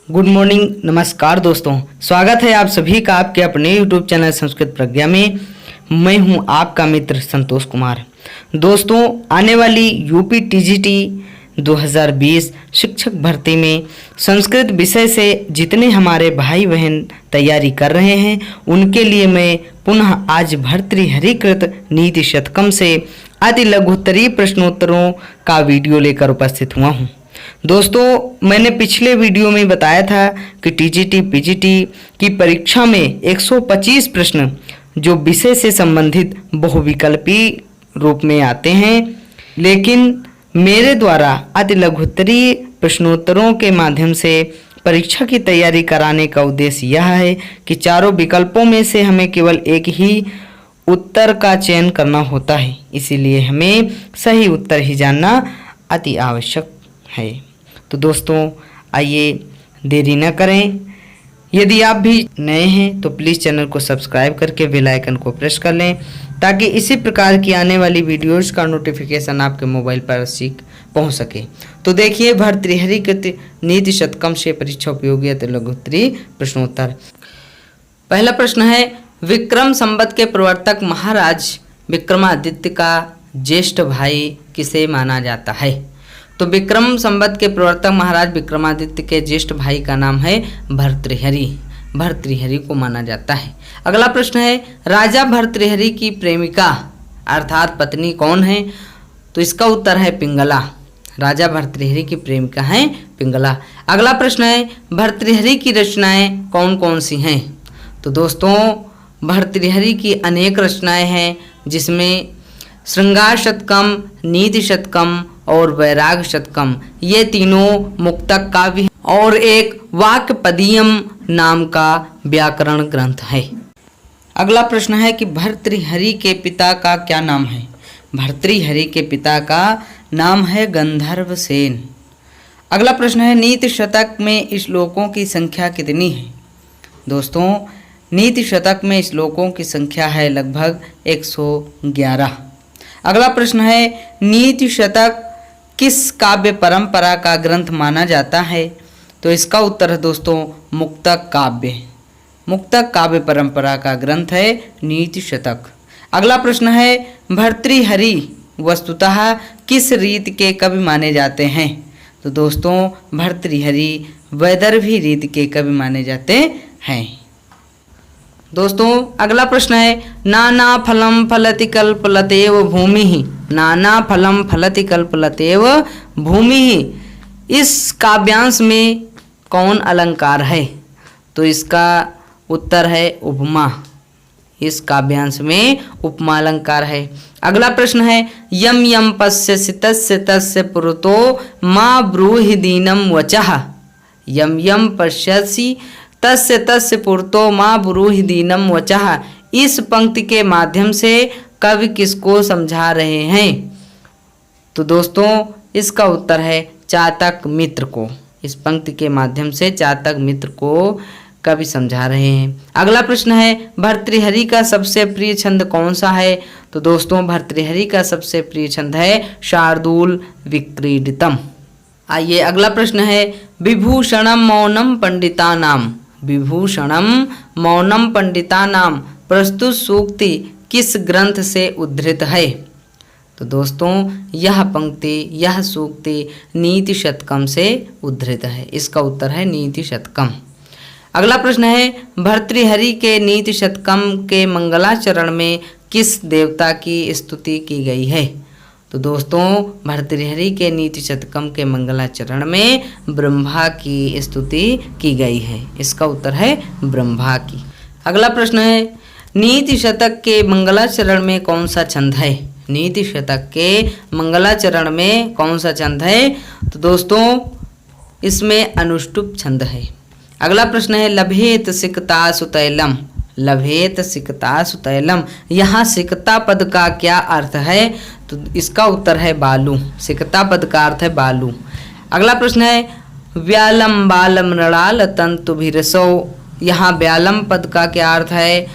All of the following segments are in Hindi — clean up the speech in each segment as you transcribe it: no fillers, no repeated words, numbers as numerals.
गुड मॉर्निंग, नमस्कार दोस्तों। स्वागत है आप सभी का आपके अपने यूट्यूब चैनल संस्कृत प्रज्ञा में। मैं हूं आपका मित्र संतोष कुमार। दोस्तों, आने वाली यूपी टीजीटी 2020 शिक्षक भर्ती में संस्कृत विषय से जितने हमारे भाई बहन तैयारी कर रहे हैं उनके लिए मैं पुनः आज भर्तृहरिकृत नीति शतकम से अति लघुत्तरीय प्रश्नोत्तरों का वीडियो लेकर उपस्थित हुआ हूँ। दोस्तों, मैंने पिछले वीडियो में बताया था कि टीजीटी पीजीटी की परीक्षा में 125 प्रश्न जो विषय से संबंधित बहुविकल्पी रूप में आते हैं, लेकिन मेरे द्वारा अति लघुत्तरीय प्रश्नोत्तरों के माध्यम से परीक्षा की तैयारी कराने का उद्देश्य यह है कि चारों विकल्पों में से हमें केवल एक ही उत्तर का चयन करना होता है। इसीलिए हमें सही उत्तर ही जानना अति आवश्यक है। तो दोस्तों, आइए देरी न करें। यदि आप भी नए हैं तो प्लीज़ चैनल को सब्सक्राइब करके बेल आइकन को प्रेस कर लें ताकि इसी प्रकार की आने वाली वीडियोज़ का नोटिफिकेशन आपके मोबाइल पर पहुंच सके। तो देखिए, भर्तृहरिकृत नीति शतकम से परीक्षा उपयोगी अति लघुत्तरीय प्रश्नोत्तर। पहला प्रश्न है, विक्रम संवत के प्रवर्तक महाराज विक्रमादित्य का ज्येष्ठ भाई किसे माना जाता है? तो विक्रम संवत के प्रवर्तक महाराज विक्रमादित्य के ज्येष्ठ भाई का नाम है भर्तृहरि। भर्तृहरि को माना जाता है। अगला प्रश्न है, राजा भर्तृहरि की प्रेमिका अर्थात पत्नी कौन है? तो इसका उत्तर है पिंगला। राजा भर्तृहरि की प्रेमिका है पिंगला। अगला प्रश्न है, भर्तृहरि की रचनाएं कौन कौन सी हैं? तो दोस्तों, भर्तृहरि की अनेक रचनाएं हैं, जिसमें श्रृंगार शतकम, नीति शतकम और वैराग शतकम, ये तीनों मुक्तक काव्य और एक वाक्यपदीयम नाम का व्याकरण ग्रंथ है। अगला प्रश्न है कि भर्तृहरि के पिता का क्या नाम है? भर्तृहरि के पिता का नाम है गंधर्व सेन। अगला प्रश्न है, नीति शतक में श्लोकों की संख्या कितनी है? दोस्तों, नीति शतक में श्लोकों की संख्या है लगभग 111। अगला प्रश्न है, नीति शतक किस काव्य परंपरा का ग्रंथ माना जाता है? तो इसका उत्तर है दोस्तों मुक्तक काव्य। मुक्तक काव्य परंपरा का ग्रंथ है नीति शतक। अगला प्रश्न है, भर्तृहरि वस्तुतः किस रीत के कवि माने जाते हैं? तो दोस्तों, भर्तृहरि वैदर्भी रीत के कवि माने जाते हैं। दोस्तों, अगला प्रश्न है, नाना फलम फलति कल्पलतेव भूमि। नाना फलम फलति कल्पलतेव भूमि, इस काव्यांश में कौन अलंकार है? तो इसका उत्तर है उपमा। इस काव्यांश में उपमा अलंकार है। अगला प्रश्न है, यम यम पश्यसि तस्य तस्य पुरतो मा ब्रूहि दीनम वचः। यम यम पश्यसि तस्य तस्य पुरतो मा ब्रूहि दीनम वचः, इस पंक्ति के माध्यम से कवि किसको समझा रहे हैं? तो दोस्तों, इसका उत्तर है चातक मित्र को। इस पंक्ति के माध्यम से चातक मित्र को कवि समझा रहे हैं। अगला प्रश्न है, भर्तृहरि का सबसे प्रिय छंद कौन सा है? तो दोस्तों, भर्तृहरि का सबसे प्रिय छंद है शार्दूल विक्रीडितम। आइए, अगला प्रश्न है, विभूषणम मौनम पंडितानाम। विभूषणम मौनम पंडितानाम प्रस्तुत सूक्ति किस ग्रंथ से उद्धृत है? तो दोस्तों, यह पंक्ति, यह सूक्ति नीति शतकम से उद्धृत है। इसका उत्तर है नीति शतकम। अगला प्रश्न है, भर्तृहरि के नीति शतकम के मंगलाचरण में किस देवता की स्तुति की गई है? तो दोस्तों, भर्तृहरि के नीति शतकम के मंगलाचरण में ब्रह्मा की स्तुति की गई है। इसका उत्तर है ब्रह्मा की। अगला प्रश्न है, नीति शतक के मंगलाचरण में कौन सा छंद है? नीति शतक के मंगलाचरण में कौन सा छंद है? तो दोस्तों, इसमें अनुष्टुप छंद है। अगला प्रश्न है, लभेत सिकता सुतैलम। लभेत सिकता सुतैलम, यहाँ सिकता पद का क्या अर्थ है? तो इसका उत्तर है बालू। सिकता पद का अर्थ है बालू। अगला प्रश्न है, व्यालम बालम मृणाल तंतु भिरसो। यहाँ व्यालम पद का क्या अर्थ है?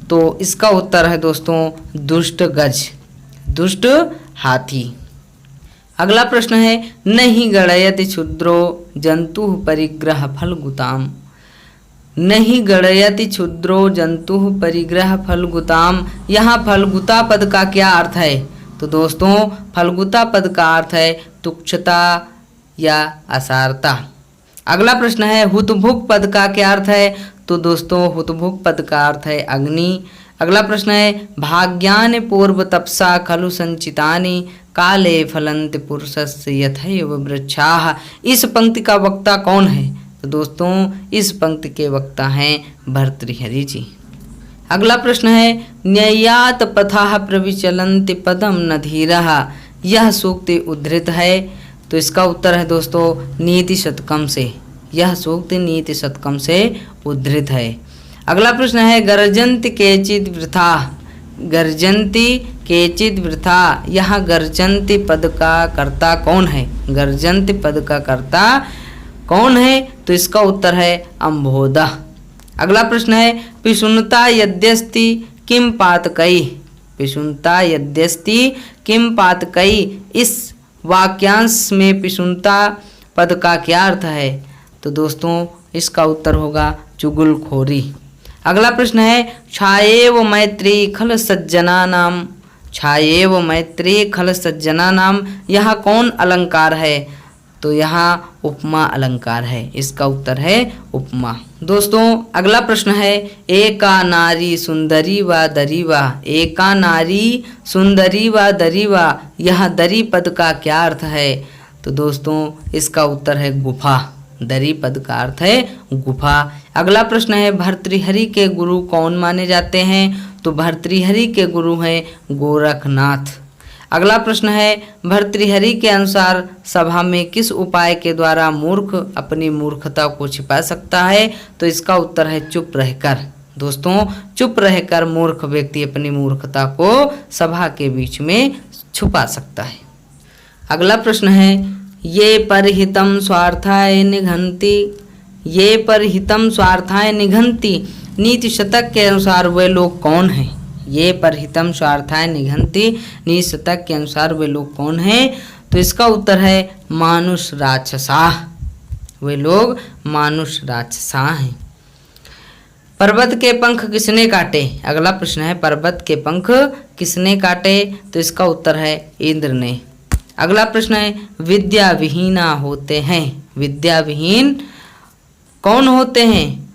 तो इसका उत्तर है दोस्तों दुष्ट गज, दुष्ट हाथी। अगला प्रश्न है नहीं गणयति क्षुद्रो जंतु परिग्रह फलगुताम। नहीं गणयति क्षुद्रो जंतु परिग्रह फलगुताम, यहाँ फलगुता पद का क्या अर्थ है? तो दोस्तों फलगुता पद का अर्थ है तुच्छता या असारता। अगला प्रश्न है हुतभुक पद का क्या अर्थ है? तो दोस्तों हुतभुक पद का अर्थ है अग्नि। अगला प्रश्न है भाग्यानि पूर्व तपसा खलु संचितानि काले फलन्ति पुरुषस्य यथैव वृक्षाः। इस पंक्ति का वक्ता कौन है? तो दोस्तों इस पंक्ति के वक्ता हैं भर्तृहरि जी। अगला प्रश्न है न्ययात पथाः प्रविचलन्ति पदम न धीरः। यह सूक्ति उद्धृत है, तो इसका उत्तर है दोस्तों नीति शतकम से। यह सूक्ति नीति शतकम से उद्धृत है। अगला प्रश्न है गर्जन्ति केचित् वृथा। गर्जन्ति केचित् वृथा, यह गर्जन्ति पद का कर्ता कौन है? गर्जन्ति पद का कर्ता कौन है? तो इसका उत्तर है अम्भोदः। अगला प्रश्न है पिशुनता यद्यस्ति किम पातकै। पिशुनता यद्यस्ति किम पातकै, इस वाक्यांश में पिशुनता पद का क्या अर्थ है? तो दोस्तों इसका उत्तर होगा चुगलखोरी। अगला प्रश्न है छायेव मैत्री खल सज्जना नाम। छायेव मैत्री खल सज्जना नाम, यह कौन अलंकार है? तो यहाँ उपमा अलंकार है। इसका उत्तर है उपमा। दोस्तों अगला प्रश्न है एका नारी सुंदरी व दरी व। एका नारी सुंदरी व दरी व, यह दरी पद का क्या अर्थ है? तो दोस्तों इसका उत्तर है गुफा। दरी पद का अर्थ है गुफा। अगला प्रश्न है भर्तृहरि के गुरु कौन माने जाते हैं? तो भर्तृहरि के गुरु हैं गोरखनाथ। अगला प्रश्न है भर्तृहरि के अनुसार सभा में किस उपाय के द्वारा मूर्ख अपनी मूर्खता को छिपा सकता है? तो इसका उत्तर है चुप रहकर। दोस्तों चुप रहकर मूर्ख व्यक्ति अपनी मूर्खता को सभा के बीच में छुपा सकता है। अगला प्रश्न है ये परहितम स्वार्थाय निघंति। ये परहितम स्वार्थाय निघंति, नीति शतक के अनुसार वे लोग कौन हैं? ये परहितम स्वार्थाय निघंति, नीति शतक के अनुसार वे लोग कौन हैं? तो इसका उत्तर है मानुष राक्षसाः। वे लोग मानुष राक्षसाः हैं। पर्वत के पंख किसने काटे? अगला प्रश्न है पर्वत के पंख किसने काटे? तो इसका उत्तर है इंद्र ने। अगला प्रश्न है विद्या विहीना होते हैं। विद्या विहीन कौन होते हैं?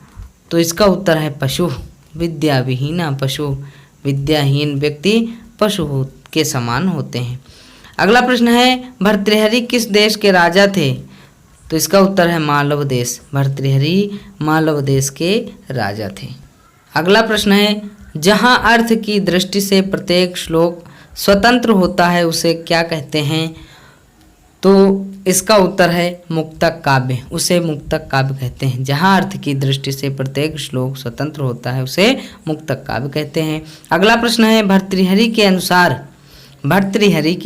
तो इसका उत्तर है पशु। विद्या विहीना पशु, विद्याहीन व्यक्ति पशु के समान होते हैं। अगला प्रश्न है भर्तृहरि किस देश के राजा थे? तो इसका उत्तर है मालव देश। भर्तृहरि मालव देश के राजा थे। अगला प्रश्न है जहाँ अर्थ की दृष्टि से प्रत्येक श्लोक स्वतंत्र होता है उसे क्या कहते हैं? तो इसका उत्तर है मुक्तक काव्य। उसे मुक्तक काव्य कहते हैं। जहाँ अर्थ की दृष्टि से प्रत्येक श्लोक स्वतंत्र होता है उसे मुक्तक काव्य कहते हैं। अगला प्रश्न है भर्तृहरि के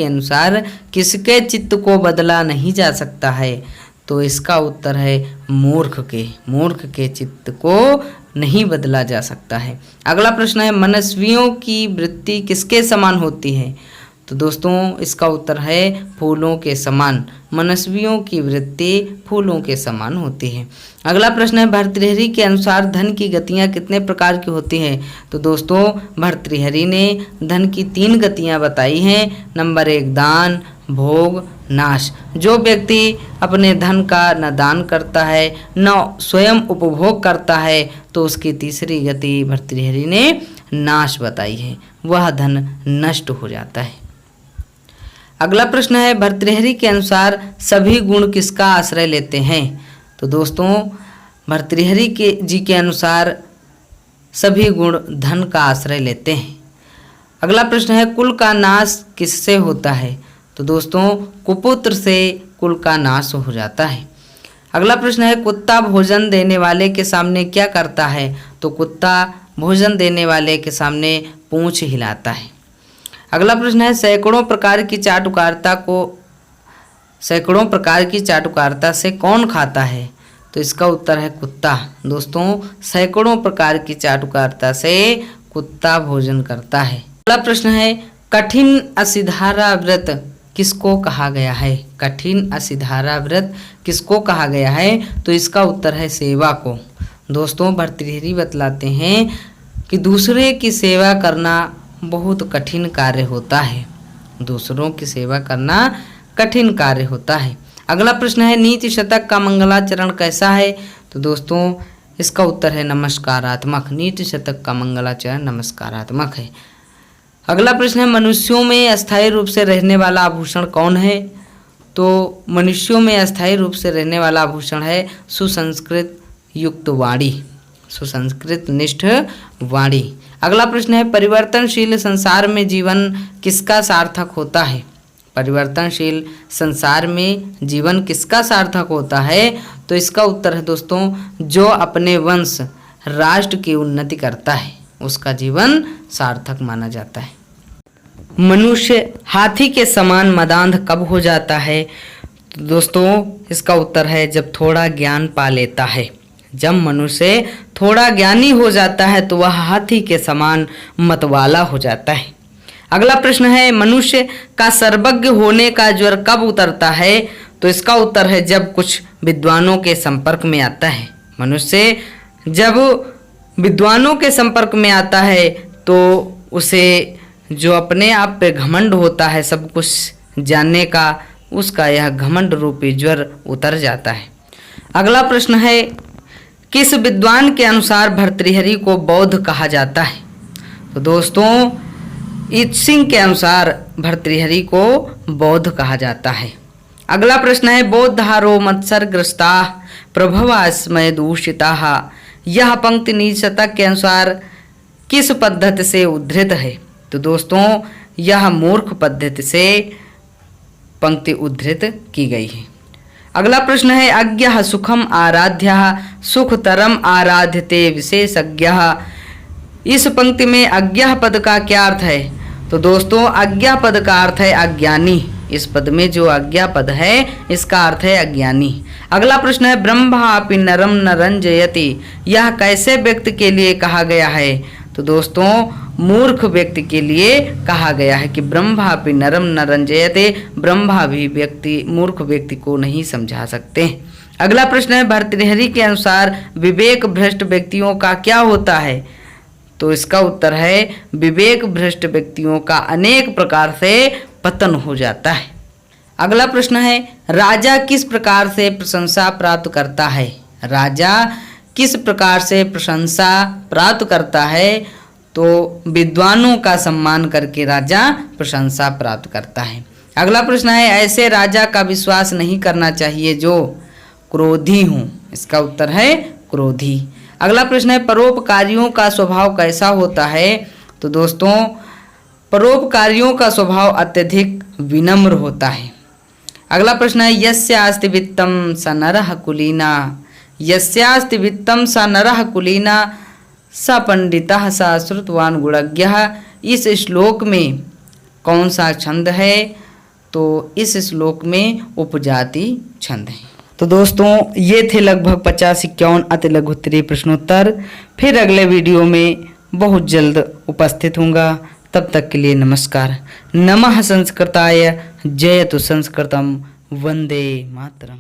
अनुसार किसके चित्त को बदला नहीं जा सकता है? तो इसका उत्तर है मूर्ख के चित्त को नहीं बदला जा सकता है। अगला प्रश्न है मनस्वियों की वृत्ति किसके समान होती है? तो दोस्तों इसका उत्तर है फूलों के समान। मनस्वियों की वृत्ति फूलों के समान होती है। अगला प्रश्न है भर्तृहरि के अनुसार धन की गतियाँ कितने प्रकार की होती हैं? तो दोस्तों भर्तृहरि ने धन की 3 गतियाँ बताई हैं। नंबर 1 दान, भोग, नाश। जो व्यक्ति अपने धन का न दान करता है न स्वयं उपभोग करता है तो उसकी तीसरी गति भर्तृहरि ने नाश बताई है, वह धन नष्ट हो जाता है। अगला प्रश्न है भर्तृहरि के अनुसार सभी गुण किसका आश्रय लेते हैं? तो दोस्तों भर्तृहरि जी के अनुसार सभी गुण धन का आश्रय लेते हैं। अगला प्रश्न है कुल का नाश किससे होता है? तो दोस्तों कुपुत्र से कुल का नाश हो जाता है। अगला प्रश्न है कुत्ता भोजन देने वाले के सामने क्या करता है? तो कुत्ता भोजन देने वाले के सामने पूंछ हिलाता है। अगला प्रश्न है सैकड़ों प्रकार की चाटुकारिता से कौन खाता है? तो इसका उत्तर है कुत्ता। दोस्तों सैकड़ों प्रकार की चाटुकारिता से कुत्ता भोजन करता है। अगला प्रश्न है कठिन असिधारा व्रत किसको कहा गया है? कठिन असिधारा व्रत किसको कहा गया है? तो इसका उत्तर है सेवा को। दोस्तों भर्तृहरि बतलाते हैं कि दूसरे की सेवा करना बहुत कठिन कार्य होता है। दूसरों की सेवा करना कठिन कार्य होता है। अगला प्रश्न है नीति शतक का मंगलाचरण कैसा है? तो दोस्तों इसका उत्तर है नमस्कारात्मक। नीति शतक का मंगलाचरण नमस्कारात्मक है। अगला प्रश्न है मनुष्यों में अस्थायी रूप से रहने वाला आभूषण कौन है? तो मनुष्यों में अस्थायी रूप से रहने वाला आभूषण है सुसंस्कृत युक्त वाणी, सुसंस्कृत निष्ठ वाणी। अगला प्रश्न है परिवर्तनशील संसार में जीवन किसका सार्थक होता है? परिवर्तनशील संसार में जीवन किसका सार्थक होता है? तो इसका उत्तर है दोस्तों जो अपने वंश राष्ट्र की उन्नति करता है उसका जीवन सार्थक माना जाता है। मनुष्य हाथी के समान मदांध कब हो जाता है? तो दोस्तों इसका उत्तर है जब थोड़ा ज्ञान पा लेता है। जब मनुष्य थोड़ा ज्ञानी हो जाता है तो वह हाथी के समान मतवाला हो जाता है। अगला प्रश्न है मनुष्य का सर्वज्ञ होने का ज्वर कब उतरता है? तो इसका उत्तर है जब कुछ विद्वानों के संपर्क में आता है। मनुष्य जब विद्वानों के संपर्क में आता है तो उसे जो अपने आप पे घमंड होता है सब कुछ जानने का, उसका यह घमंड रूपी ज्वर उतर जाता है। अगला प्रश्न है किस विद्वान के अनुसार भर्तृहरि को बौद्ध कहा जाता है? तो दोस्तों ईत्सिंह के अनुसार भर्तृहरि को बौद्ध कहा जाता है। अगला प्रश्न है बौद्धारो मत्सरग्रस्ता प्रभवास्मय दूषिता। यह पंक्ति नीति शतक के अनुसार किस पद्धति से उद्धृत है? तो दोस्तों यह मूर्ख पद्धति से पंक्ति उद्धृत की गई है। अगला प्रश्न है अज्ञः सुखम आराध्यः सुखतरम आराध्यते विशेषज्ञः। इस पंक्ति में अज्ञः पद का क्या अर्थ है? तो दोस्तों अज्ञा पद का अर्थ है अज्ञानी। इस पद में जो अज्ञा पद है इसका अर्थ है अज्ञानी। अगला प्रश्न है ब्रह्मापि नरम न रंजयति। यह कैसे व्यक्ति के लिए कहा गया है? तो दोस्तों मूर्ख व्यक्ति के लिए कहा गया है कि ब्रह्मापि नरम न रंजयते। ब्रह्मा भी व्यक्ति मूर्ख व्यक्ति को नहीं समझा सकते। अगला प्रश्न है भर्तृहरि के अनुसार विवेक भ्रष्ट व्यक्तियों का क्या होता है? तो इसका उत्तर है विवेक भ्रष्ट व्यक्तियों का अनेक प्रकार से पतन हो जाता है। अगला प्रश्न है राजा किस प्रकार से प्रशंसा प्राप्त करता है? राजा किस प्रकार से प्रशंसा प्राप्त करता है? तो विद्वानों का सम्मान करके राजा प्रशंसा प्राप्त करता है। अगला प्रश्न है ऐसे राजा का विश्वास नहीं करना चाहिए जो क्रोधी हों। इसका उत्तर है क्रोधी। अगला प्रश्न है परोपकारियों का स्वभाव कैसा होता है? तो दोस्तों परोपकारियों का स्वभाव अत्यधिक विनम्र होता है। अगला प्रश्न है यस्यास्ति वित्तम स नरः कुलीना। यस्यास्ति वित्तम स नरः कुलीना स पंडितः स श्रुतवान गुणज्ञः। इस श्लोक में कौन सा छंद है? तो इस श्लोक में उपजाति छंद है। तो दोस्तों ये थे लगभग 50-51 अति लघु उत्तरीय प्रश्नोत्तर। फिर अगले वीडियो में बहुत जल्द उपस्थित होऊंगा। तब तक के लिए नमस्कार। नमः संस्कृताय जयतु संस्कृतम। वंदे मातरम।